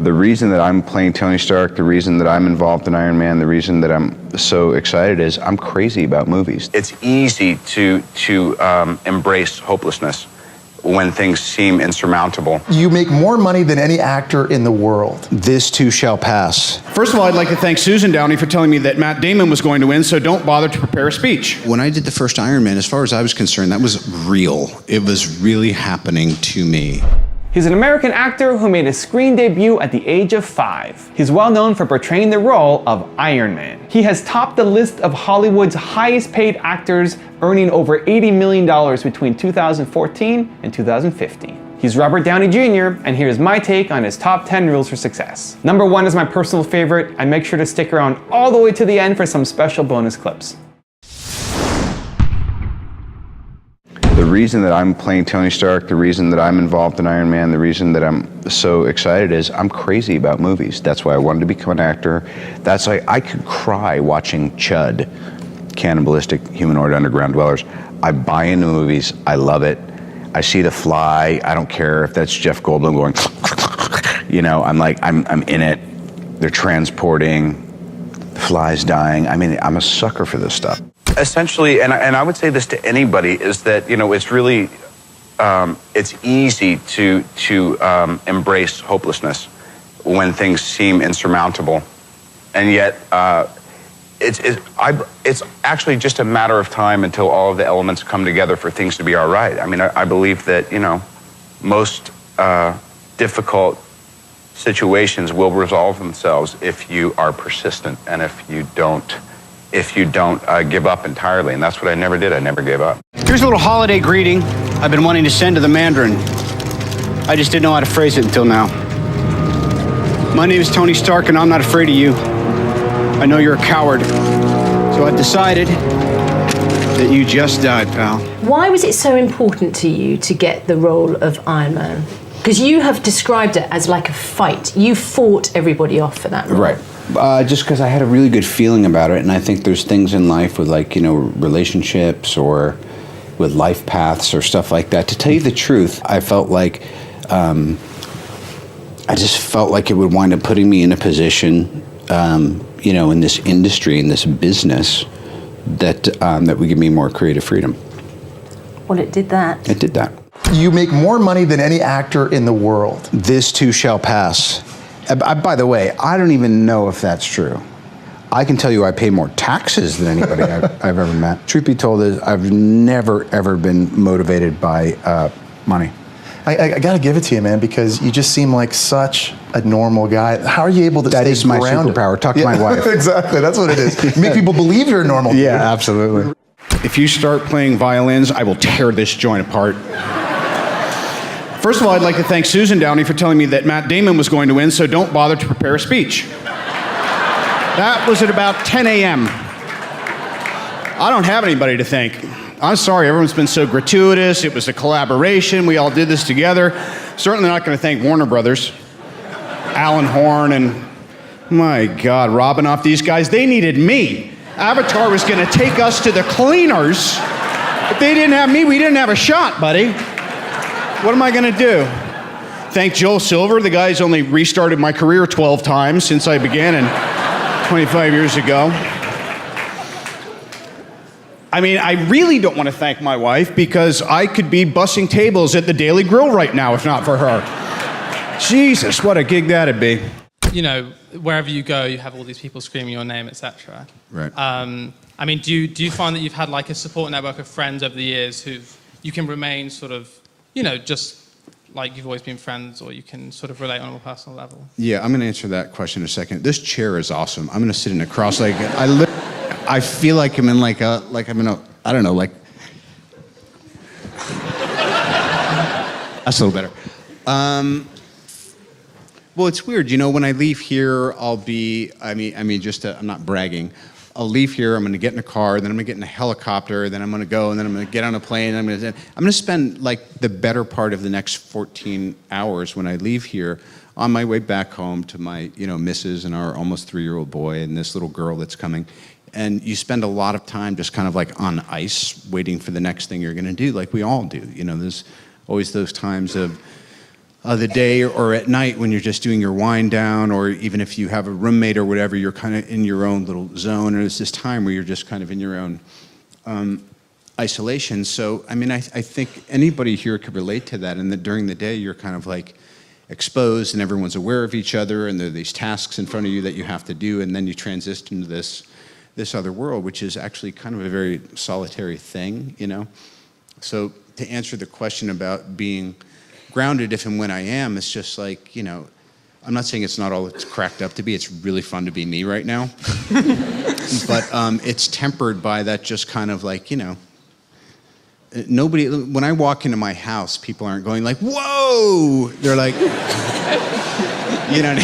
The reason that I'm playing Tony Stark, the reason that I'm involved in Iron Man, the reason that I'm so excited is I'm crazy about movies. It's easy to embrace hopelessness when things seem insurmountable. You make more money than any actor in the world. This too shall pass. First of all, I'd like to thank Susan Downey for telling me that Matt Damon was going to win, so don't bother to prepare a speech. When I did the first Iron Man, as far as I was concerned, that was real. It was really happening to me. He's an American actor who made his screen debut at the age of 5. He's well known for portraying the role of Iron Man. He has topped the list of Hollywood's highest paid actors, earning over $80 million between 2014 and 2015. He's Robert Downey Jr., and here's my take on his top 10 rules for success. Number 1 is my personal favorite, and make sure to stick around all the way to the end for some special bonus clips. The reason that I'm playing Tony Stark, the reason that I'm involved in Iron Man, the reason that I'm so excited is I'm crazy about movies. That's why I wanted to become an actor. That's like, I could cry watching Chud, Cannibalistic Humanoid Underground Dwellers. I buy into movies, I love it. I see The Fly, I don't care if that's Jeff Goldblum going, you know, I'm in it. They're transporting, the fly's dying. I mean, I'm a sucker for this stuff. Essentially, and I would say this to anybody, is that, you know, it's really, it's easy to embrace hopelessness when things seem insurmountable. And yet, it's actually just a matter of time until all of the elements come together for things to be all right. I mean, I believe that, you know, most difficult situations will resolve themselves if you are persistent and if you don't give up entirely. And that's what I never did. I never gave up. Here's a little holiday greeting I've been wanting to send to the Mandarin. I just didn't know how to phrase it until now. My name is Tony Stark, and I'm not afraid of you. I know you're a coward. So I've decided that you just died, pal. Why was it so important to you to get the role of Iron Man? Because you have described it as like a fight. You fought everybody off for that role. Right. Just because I had a really good feeling about it, and I think there's things in life with, like, you know, relationships or with life paths or stuff like that. To tell you the truth, I felt like, I just felt like it would wind up putting me in a position, you know, in this industry, in this business, that would give me more creative freedom. Well, it did that. It did that. You make more money than any actor in the world. This too shall pass. By the way, I don't even know if that's true. I can tell you I pay more taxes than anybody I've ever met. Truth be told, is I've never, ever been motivated by money. I gotta give it to you, man, because you just seem like such a normal guy. How are you able to stay grounded? That is my superpower. Talk to my wife. Exactly, that's what it is. Make people believe you're normal. Yeah, absolutely. If you start playing violins, I will tear this joint apart. First of all, I'd like to thank Susan Downey for telling me that Matt Damon was going to win, so don't bother to prepare a speech. That was at about 10 a.m. I don't have anybody to thank. I'm sorry, everyone's been so gratuitous. It was a collaboration. We all did this together. Certainly not going to thank Warner Brothers, Alan Horn, and, my God, robbing off these guys. They needed me. Avatar was going to take us to the cleaners. If they didn't have me, we didn't have a shot, buddy. What am I going to do? Thank Joel Silver. The guy's only restarted my career 12 times since I began 25 years ago. I mean, I really don't want to thank my wife because I could be bussing tables at the Daily Grill right now if not for her. Jesus, what a gig that'd be. You know, wherever you go, you have all these people screaming your name, etc. Right. I mean, do you find that you've had like a support network of friends over the years who you can remain sort of, you know, just like you've always been friends, or you can sort of relate on a more personal level? Yeah, I'm going to answer that question in a second. This chair is awesome. I'm going to sit in a cross-legged. I feel like I'm in I'm in a, I don't know, like. That's a little better. Well, it's weird, you know. When I leave here, I'll be. I'm not bragging. I'll leave here, I'm gonna get in a car, then I'm gonna get in a helicopter, then I'm gonna go, and then I'm gonna get on a plane, and I'm gonna spend like the better part of the next 14 hours when I leave here on my way back home to my, you know, missus and our almost 3-year-old boy and this little girl that's coming. And you spend a lot of time just kind of like on ice, waiting for the next thing you're gonna do, like we all do. You know, there's always those times of, the day or at night when you're just doing your wind down, or even if you have a roommate or whatever, you're kind of in your own little zone, and it's this time where you're just kind of in your own isolation. So, I mean, I think anybody here could relate to that, and that during the day you're kind of like exposed and everyone's aware of each other, and there are these tasks in front of you that you have to do, and then you transition into this other world, which is actually kind of a very solitary thing, you know? So to answer the question about being grounded if and when I am, it's just like, you know, I'm not saying it's not all it's cracked up to be. It's really fun to be me right now. But it's tempered by that just kind of like, you know, nobody, when I walk into my house, people aren't going like, whoa! They're like, you know.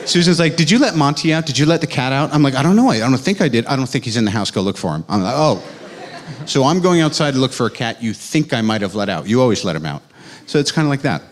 Susan's like, did you let Monty out? Did you let the cat out? I'm like, I don't know. I don't think I did. I don't think he's in the house. Go look for him. I'm like, oh. So I'm going outside to look for a cat you think I might have let out. You always let him out. So it's kind of like that.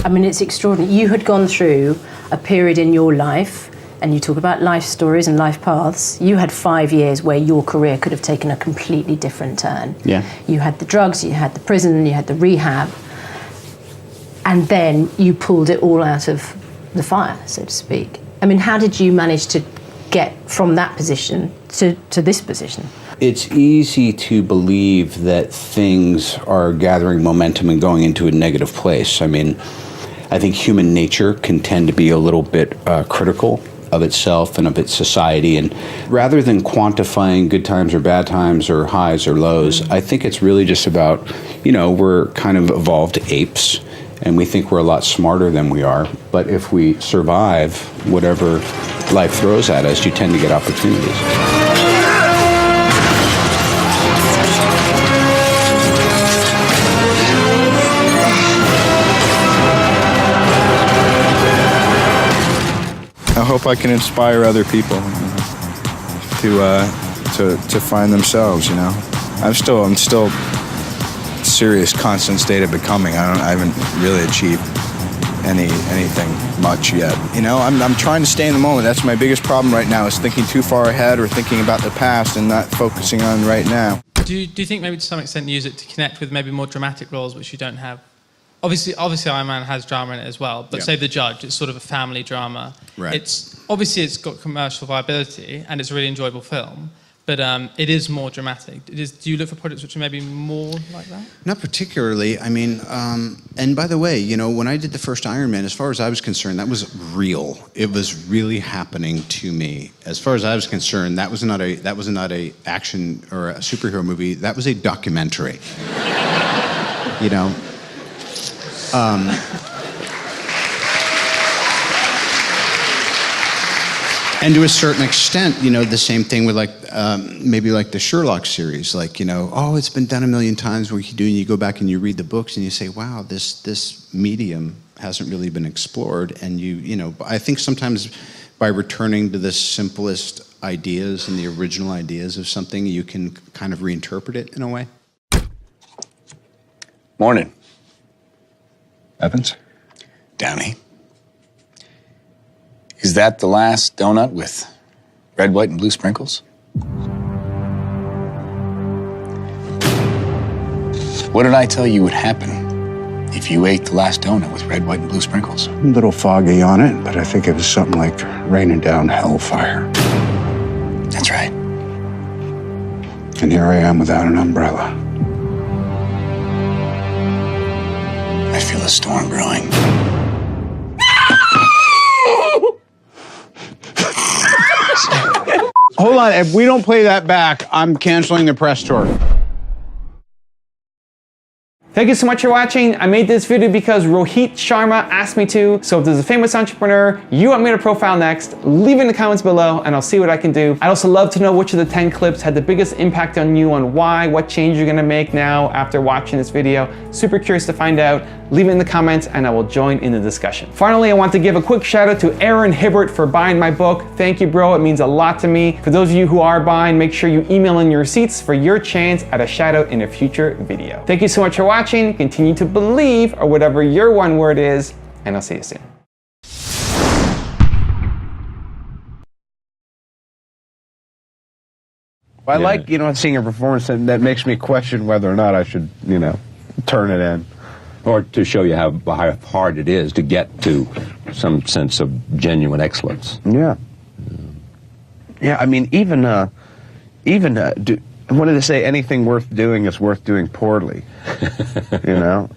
I mean, it's extraordinary. You had gone through a period in your life, and you talk about life stories and life paths. You had 5 years where your career could have taken a completely different turn. Yeah. You had the drugs, you had the prison, you had the rehab, and then you pulled it all out of the fire, so to speak. I mean, how did you manage to get from that position to this position? It's easy to believe that things are gathering momentum and going into a negative place. I mean, I think human nature can tend to be a little bit critical of itself and of its society. And rather than quantifying good times or bad times or highs or lows, I think it's really just about, you know, we're kind of evolved apes and we think we're a lot smarter than we are. But if we survive whatever life throws at us, you tend to get opportunities. I hope I can inspire other people, you know, to find themselves. You know, I'm still serious, constant state of becoming. I haven't really achieved anything much yet. You know, I'm trying to stay in the moment. That's my biggest problem right now, is thinking too far ahead or thinking about the past and not focusing on right now. Do you think maybe to some extent you use it to connect with maybe more dramatic roles which you don't have? Obviously Iron Man has drama in it as well, but say The Judge, it's sort of a family drama. Right. It's got commercial viability and it's a really enjoyable film, but it is more dramatic. Do you look for projects which are maybe more like that? Not particularly. I mean, and by the way, you know, when I did the first Iron Man, as far as I was concerned, that was real. It was really happening to me. As far as I was concerned, that was not a action or a superhero movie. That was a documentary. You know. And to a certain extent, you know, the same thing with like maybe like the Sherlock series, like, you know, oh, it's been done a million times. What you do, and you go back and you read the books and you say, wow, this medium hasn't really been explored. And you know, I think sometimes by returning to the simplest ideas and the original ideas of something, you can kind of reinterpret it in a way. Morning. Evans? Downey. Is that the last donut with red, white, and blue sprinkles? What did I tell you would happen if you ate the last donut with red, white, and blue sprinkles? A little foggy on it, but I think it was something like raining down hellfire. That's right. And here I am without an umbrella. I feel a storm brewing. Hold on, if we don't play that back, I'm canceling the press tour. Thank you so much for watching. I made this video because Rohit Sharma asked me to. So if there's a famous entrepreneur you want me to profile next, leave it in the comments below and I'll see what I can do. I'd also love to know which of the 10 clips had the biggest impact on you, on why, what change you're gonna make now after watching this video. Super curious to find out. Leave it in the comments and I will join in the discussion. Finally, I want to give a quick shout out to Aaron Hibbert for buying my book. Thank you, bro. It means a lot to me. For those of you who are buying, make sure you email in your receipts for your chance at a shout out in a future video. Thank you so much for watching. Continue to believe, or whatever your one word is, and I'll see you soon. I like, you know, seeing a performance that makes me question whether or not I should, you know, turn it in. or to show you how hard it is to get to some sense of genuine excellence. Yeah. Yeah, I mean, what did they say? Anything worth doing is worth doing poorly. You know?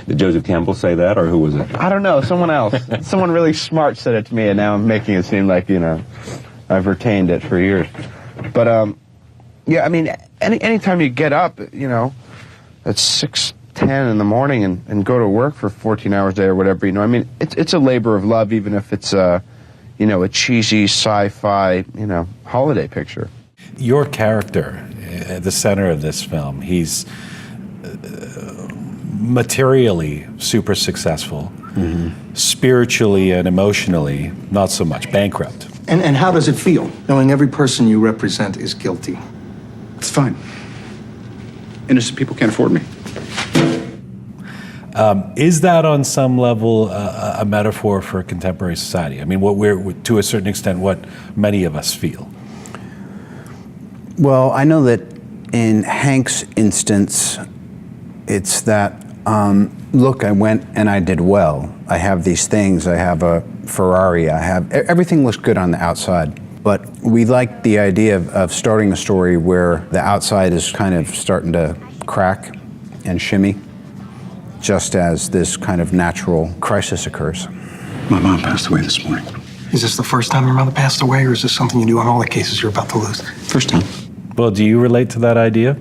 Did Joseph Campbell say that, or who was it? I don't know. Someone else. Someone really smart said it to me, and now I'm making it seem like, I've retained it for years. But, yeah, I mean, anytime you get up, at 6:10 in the morning and go to work for 14 hours a day or whatever, I mean, it's a labor of love, even if it's a cheesy sci-fi, holiday picture. Your character, at the center of this film, he's materially super successful, spiritually and emotionally not so much, bankrupt. And how does it feel, knowing every person you represent is guilty? It's fine. Innocent people can't afford me. Is that on some level a metaphor for contemporary society? I mean, to a certain extent, what many of us feel. Well, I know that in Hank's instance, it's that, look, I went and I did well. I have these things, I have a Ferrari, everything looks good on the outside. But we like the idea of starting a story where the outside is kind of starting to crack and shimmy, just as this kind of natural crisis occurs. My mom passed away this morning. Is this the first time your mother passed away, or is this something you do on all the cases you're about to lose? First time. Well, do you relate to that idea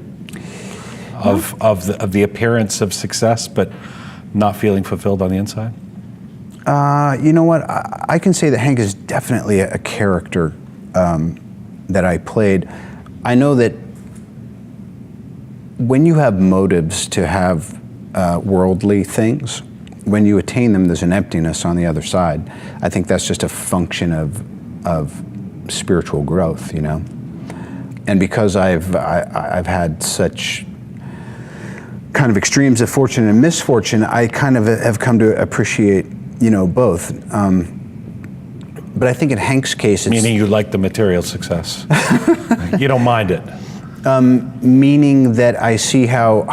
of the appearance of success, but not feeling fulfilled on the inside? You know what? I can say that Hank is definitely a character that I played. I know that when you have motives to have worldly things, when you attain them, there's an emptiness on the other side. I think that's just a function of spiritual growth, And because I've had such kind of extremes of fortune and misfortune, I kind of have come to appreciate, both. But I think in Hank's case, it's... Meaning you like the material success. You don't mind it. Meaning that I see how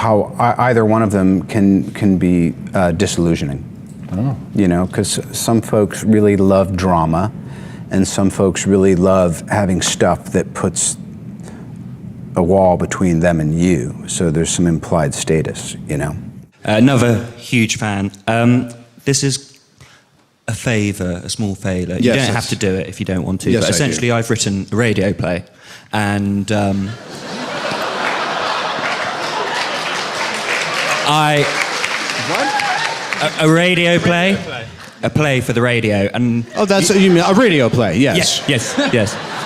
either one of them can be disillusioning. Oh. Because some folks really love drama, and some folks really love having stuff that puts a wall between them and you. So there's some implied status, Another huge fan. This is a favour, a small favour. You don't have to do it if you don't want to. Yes, but essentially, I've written a radio play, and a radio play, a play for the radio, and that's you mean a radio play? Yes, yes. Of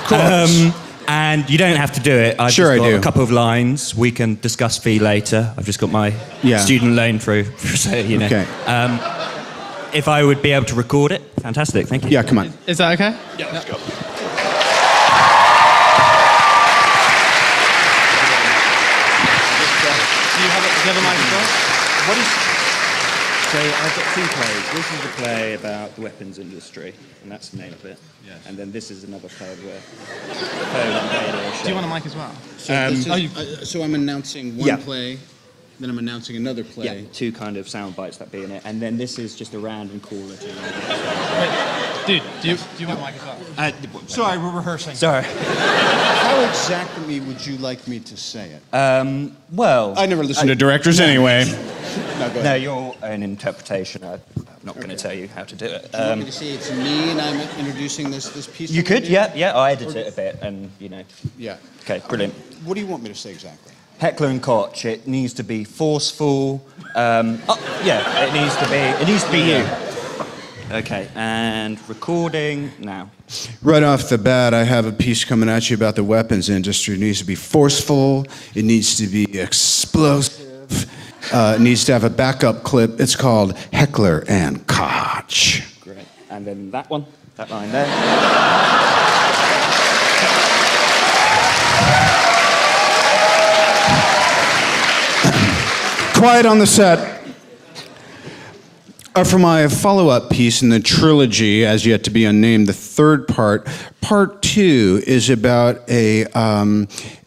course. And you don't have to do it. I've just got a couple of lines. We can discuss fee later. I've just got my student loan through, so Okay. If I would be able to record it, fantastic. Thank you. Yeah, come on. Is that okay? Yeah, let's go. Do you have a microphone? What is... So I've got two plays. This is a play about the weapons industry, and that's the name of it. Yes. And then this is another play where... Do you want a mic as well? So I'm announcing one play, then I'm announcing another play. Yeah, two kind of sound bites that be in it, and then this is just a random caller. Dude, do you want a mic as well? Sorry, we're rehearsing. Sorry. How exactly would you like me to say it? Well... I never listen to directors anyway. No, your own interpretation. I'm not going to tell you how to do it. Do you want me to say it's me and I'm introducing this piece? You could, yeah. I edit it a bit, and Yeah. Okay, brilliant. What do you want me to say exactly? Heckler and Koch. It needs to be forceful. It needs to be you. Okay, and recording now. Right off the bat, I have a piece coming at you about the weapons industry. It needs to be forceful. It needs to be explosive. It needs to have a backup clip. It's called Heckler and Koch. Great. And then that one, that line there. Quiet on the set. For my follow-up piece in the trilogy, as yet to be unnamed, the third part, part 2 is about a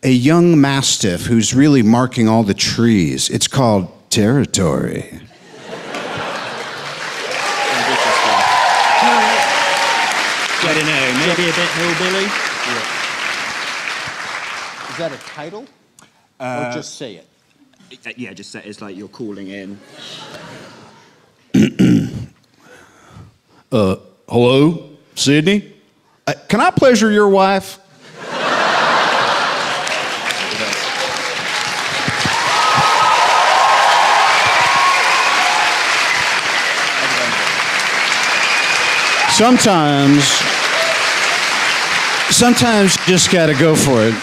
young mastiff who's really marking all the trees. It's called Territory. Maybe a bit hillbilly. Is that a title? Or just say it? Yeah, just say it's like you're calling in. Hello, Sydney? Can I pleasure your wife? Sometimes you just gotta go for it.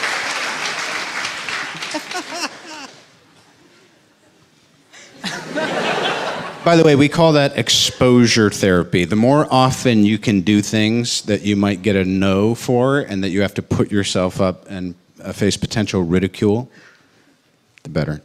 By the way, we call that exposure therapy. The more often you can do things that you might get a no for and that you have to put yourself up and face potential ridicule, the better.